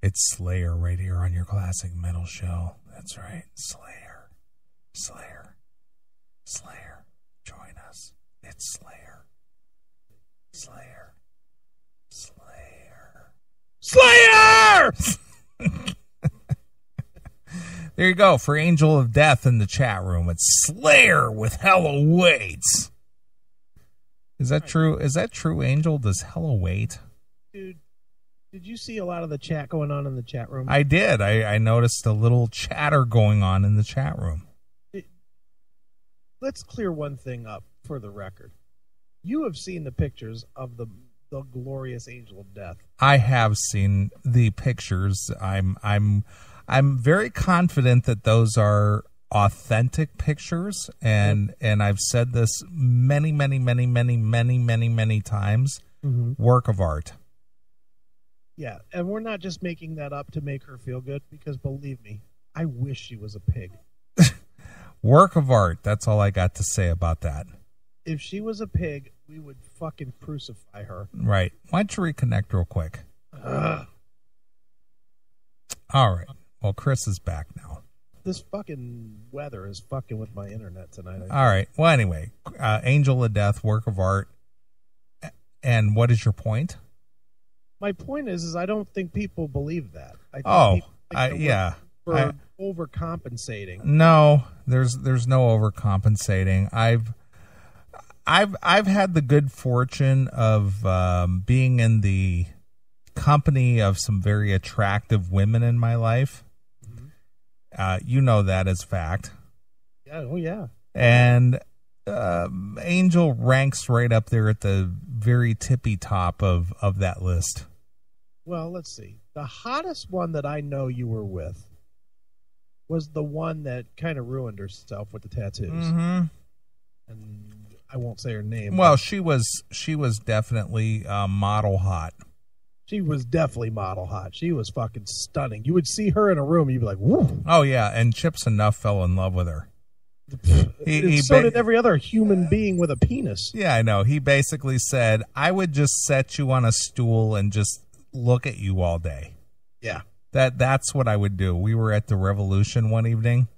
It's Slayer right here on your Classic Metal Show. That's right, Slayer. Slayer. Slayer. Join us. It's Slayer. Slayer. Slayer. Slayer! There you go. For Angel of Death in the chat room, it's Slayer with Hell Awaits. Is that true? Is that true, Angel? Does Hell await? Dude, did you see a lot of the chat going on in the chat room? I did. I noticed a little chatter going on in the chat room. Let's clear one thing up for the record. You have seen the pictures of the glorious Angel of Death. I have seen the pictures. I'm very confident that those are authentic pictures, and I've said this many times. Work of art. Yeah, and we're not just making that up to make her feel good, because believe me, I wish she was a pig. Work of art. That's all I got to say about that. If she was a pig, we would fucking crucify her. Right. Why don't you reconnect real quick? All right. Well, Chris is back now. This fucking weather is fucking with my internet tonight. All right. Well, anyway, Angel of Death, work of art. And what is your point? My point is I don't think people believe that. We're overcompensating. No, there's no overcompensating. I've had the good fortune of being in the company of some very attractive women in my life. You know that as fact. Yeah. Oh yeah. And Angel ranks right up there at the very tippy top of that list. Well, let's see. The hottest one that I know you were with was the one that kind of ruined herself with the tattoos. And I won't say her name. Well, she was definitely model hot. She was definitely model hot. She was fucking stunning. You would see her in a room and you'd be like, woo. Oh, yeah, and Chips Enough fell in love with her. So did every other human being with a penis. Yeah, I know. He basically said, I would just set you on a stool and just look at you all day. Yeah. That's what I would do. We were at the Revolution one evening,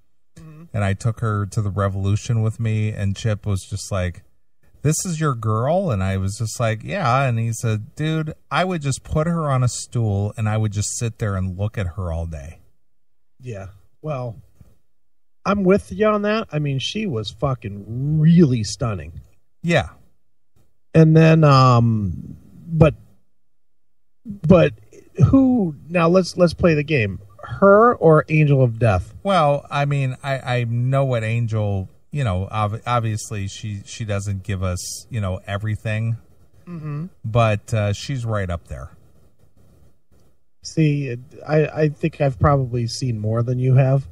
and I took her to the Revolution with me, and Chip was just like, this is your girl? And I was just like, yeah. And he said, dude, I would just put her on a stool, and I would just sit there and look at her all day. Yeah. Well, I'm with you on that. I mean, she was fucking really stunning. Yeah. And then, but who, now let's play the game. Her or Angel of Death? Well, I mean, I know what Angel, obviously she doesn't give us, everything, but she's right up there. See, I think I've probably seen more than you have,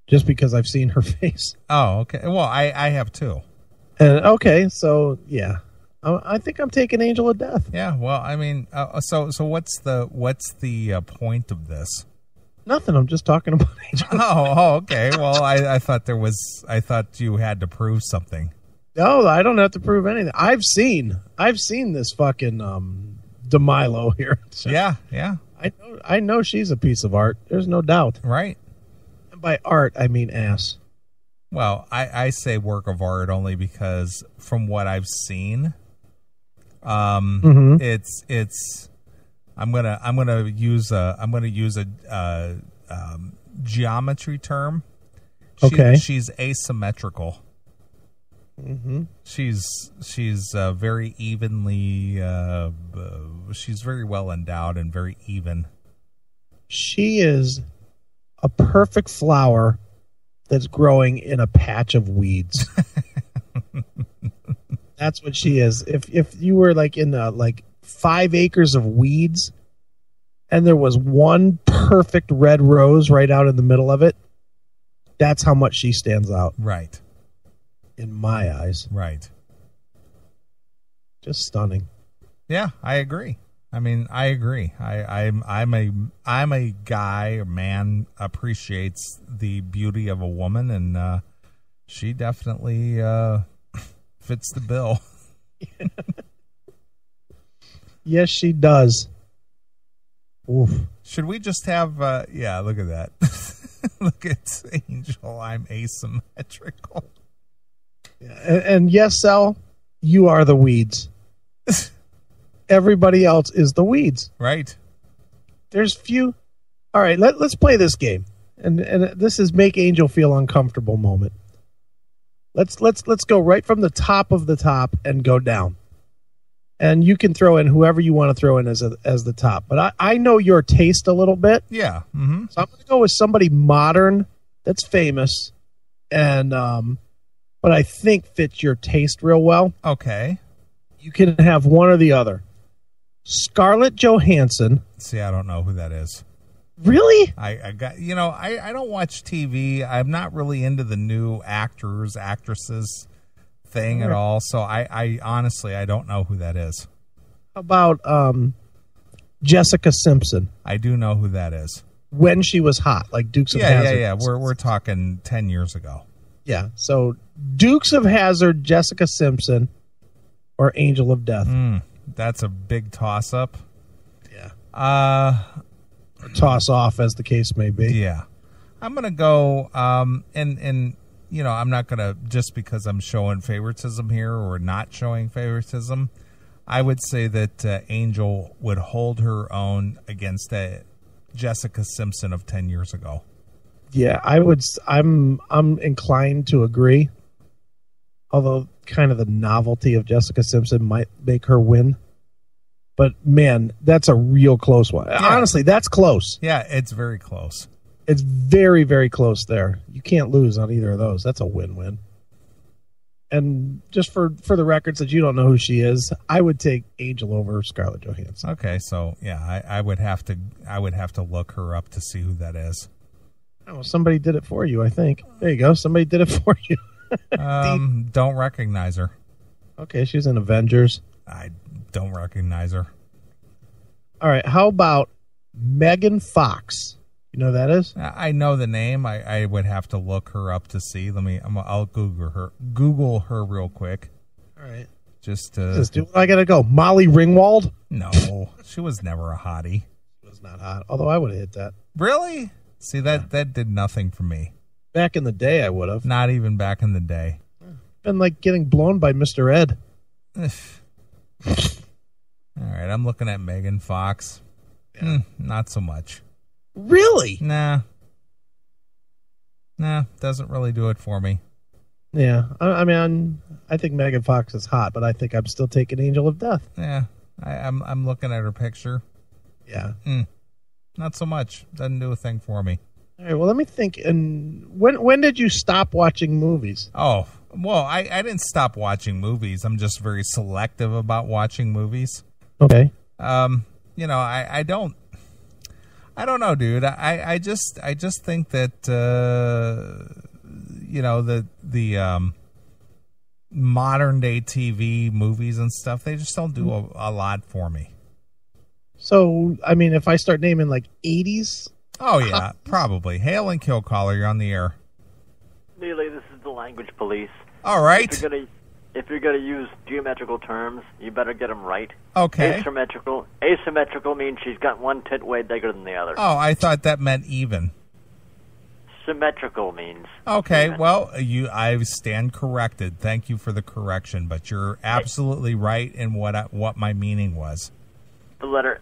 just because I've seen her face. Oh, okay. Well, I have too. And okay, so yeah. I think I'm taking Angel of Death. Yeah, well, I mean, so what's the point of this? Nothing. I'm just talking about Angel. Oh, okay. Well, I thought you had to prove something. No, I don't have to prove anything. I've seen this fucking DeMilo here. So yeah. I know she's a piece of art. There's no doubt. Right. And by art, I mean ass. Well, I say work of art only because from what I've seen, it's I'm gonna use a geometry term. She's asymmetrical. She's very evenly. She's very well endowed and very even. She is a perfect flower that's growing in a patch of weeds. That's what she is. If you were like in 5 acres of weeds and there was one perfect red rose right out in the middle of it, that's how much she stands out. Right. In my eyes. Right. Just stunning. Yeah, I agree. I mean, I agree. I'm a guy or man appreciates the beauty of a woman, and she definitely fits the bill. Yes, she does. Oof. Should we just have, yeah, look at that. Look at Angel. I'm asymmetrical. Yeah. And yes, Sal, you are the weeds. Everybody else is the weeds. Right. There's few. All right, let's play this game. And this is make Angel feel uncomfortable moment. Let's go right from the top of the top and go down. And you can throw in whoever you want to throw in as the top. But I know your taste a little bit. Yeah. Mm-hmm. So I'm going to go with somebody modern that's famous, and but I think fits your taste real well. Okay. You can have one or the other. Scarlett Johansson. See, I don't know who that is. Really? I got, I don't watch TV. I'm not really into the new actors, actresses thing at all. So I honestly, I don't know who that is. How about Jessica Simpson? I do know who that is. When she was hot, like Dukes of Hazzard. Yeah. We're talking 10 years ago. Yeah. So Dukes of Hazzard, Jessica Simpson, or Angel of Death. That's a big toss up. Yeah. Or toss off, as the case may be. Yeah. I'm gonna go. And I'm not gonna, just because I'm showing favoritism here or not showing favoritism. I would say that Angel would hold her own against Jessica Simpson of 10 years ago. Yeah, I would. I'm inclined to agree. Although, kind of the novelty of Jessica Simpson might make her win. But man, that's a real close one. Yeah. Honestly, that's close. Yeah, it's very close. It's very, very close there. You can't lose on either of those. That's a win-win. And just for the records that you don't know who she is, I would take Angel over Scarlett Johansson. Okay, so yeah, I would have to look her up to see who that is. Oh, somebody did it for you, I think. There you go. Somebody did it for you. Don't recognize her. Okay, she's in Avengers. I don't recognize her. All right, how about Megan Fox? You know who that is? I know the name. I would have to look her up to see. I'll Google her real quick. All right. Just dude, I gotta go. Molly Ringwald? No, she was never a hottie. She was not hot. Although I would have hit that. Really? See, that did nothing for me. Back in the day, I would have. Not even back in the day. Been like getting blown by Mr. Ed. All right, I'm looking at Megan Fox. Yeah. Not so much. Really? Nah, doesn't really do it for me. Yeah, I mean, I think Megan Fox is hot, but I think I'm still taking Angel of Death. Yeah, I'm looking at her picture. Yeah. Not so much. Doesn't do a thing for me. All right, well, let me think. And when did you stop watching movies? Oh, well, I didn't stop watching movies. I'm just very selective about watching movies. Okay. I don't know, dude. I just think that the modern day TV movies and stuff, they just don't do a lot for me. So, I mean, if I start naming like 80s. Oh yeah, probably. Hail and Kill Caller, you're on the air. Neeley, this is the language police. All right. If you're gonna use geometrical terms, you better get them right. Okay. Asymmetrical means she's got one tit way bigger than the other. Oh, I thought that meant even. Symmetrical means. Okay, even. well, I stand corrected. Thank you for the correction, but you're absolutely right in what my meaning was. The letter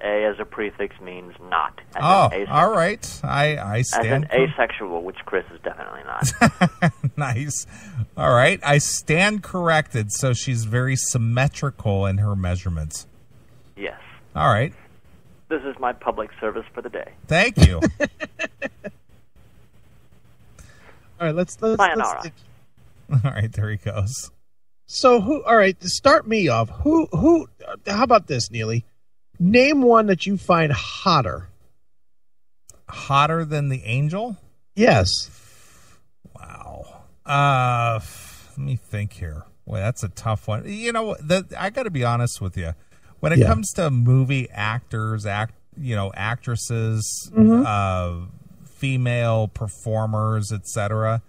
A as a prefix means not. All right. I stand as an asexual, which Chris is definitely not. Nice. All right. I stand corrected. So she's very symmetrical in her measurements. Yes. All right. This is my public service for the day. Thank you. All right. Let's all right. There he goes. So who? All right. To start me off, who? How about this, Neely? Name one that you find hotter. Hotter than the Angel? Yes. Wow. Let me think here. Boy, that's a tough one. You know, I got to be honest with you. When it comes to movie actors, actresses, female performers, etc.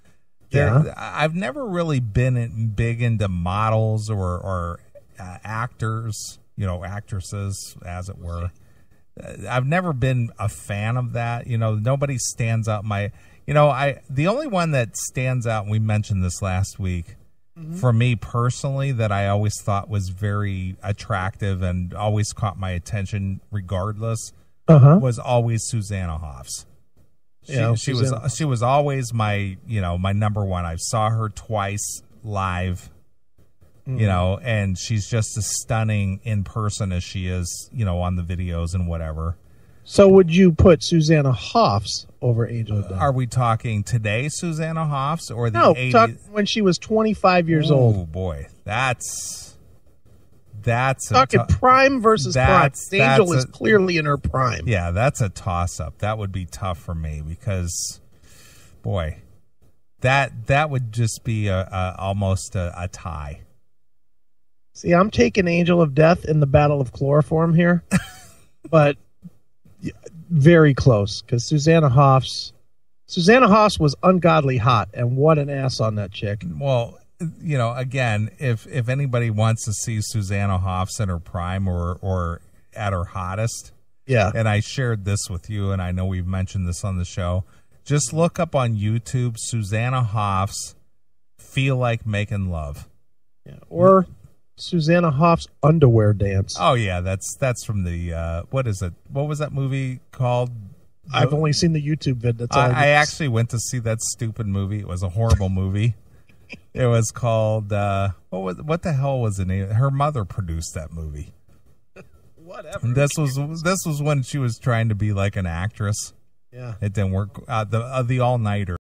I've never really been big into models or actors, actresses, as it were. I've never been a fan of that. Nobody stands out the only one that stands out, and we mentioned this last week, for me personally, that I always thought was very attractive and always caught my attention regardless, was always Susanna Hoffs. She was always my number one. I saw her twice live, and she's just as stunning in person as she is, on the videos and whatever. So would you put Susanna Hoffs over Angel of Death? Are we talking today Susanna Hoffs or the 80s? Talk when she was 25 years old. Oh boy, that's talking prime versus prime. Angel is clearly in her prime. Yeah, that's a toss-up. That would be tough for me because, boy, that would just be almost a tie. See, I'm taking Angel of Death in the Battle of Chloroform here, but very close because Susanna Hoffs was ungodly hot, and what an ass on that chick. Well, again, if anybody wants to see Susanna Hoffs in her prime or at her hottest, and I shared this with you, and I know we've mentioned this on the show, just look up on YouTube Susanna Hoffs Feel Like Making Love. Yeah, or Susanna Hoffs underwear dance. Oh yeah, that's from the what is it? What was that movie called? I've only seen the YouTube vid. That's all I actually went to see that stupid movie. It was a horrible movie. It was called what the hell was the name? Her mother produced that movie. Whatever. And this was when she was trying to be like an actress. Yeah, it didn't work. The all-nighter.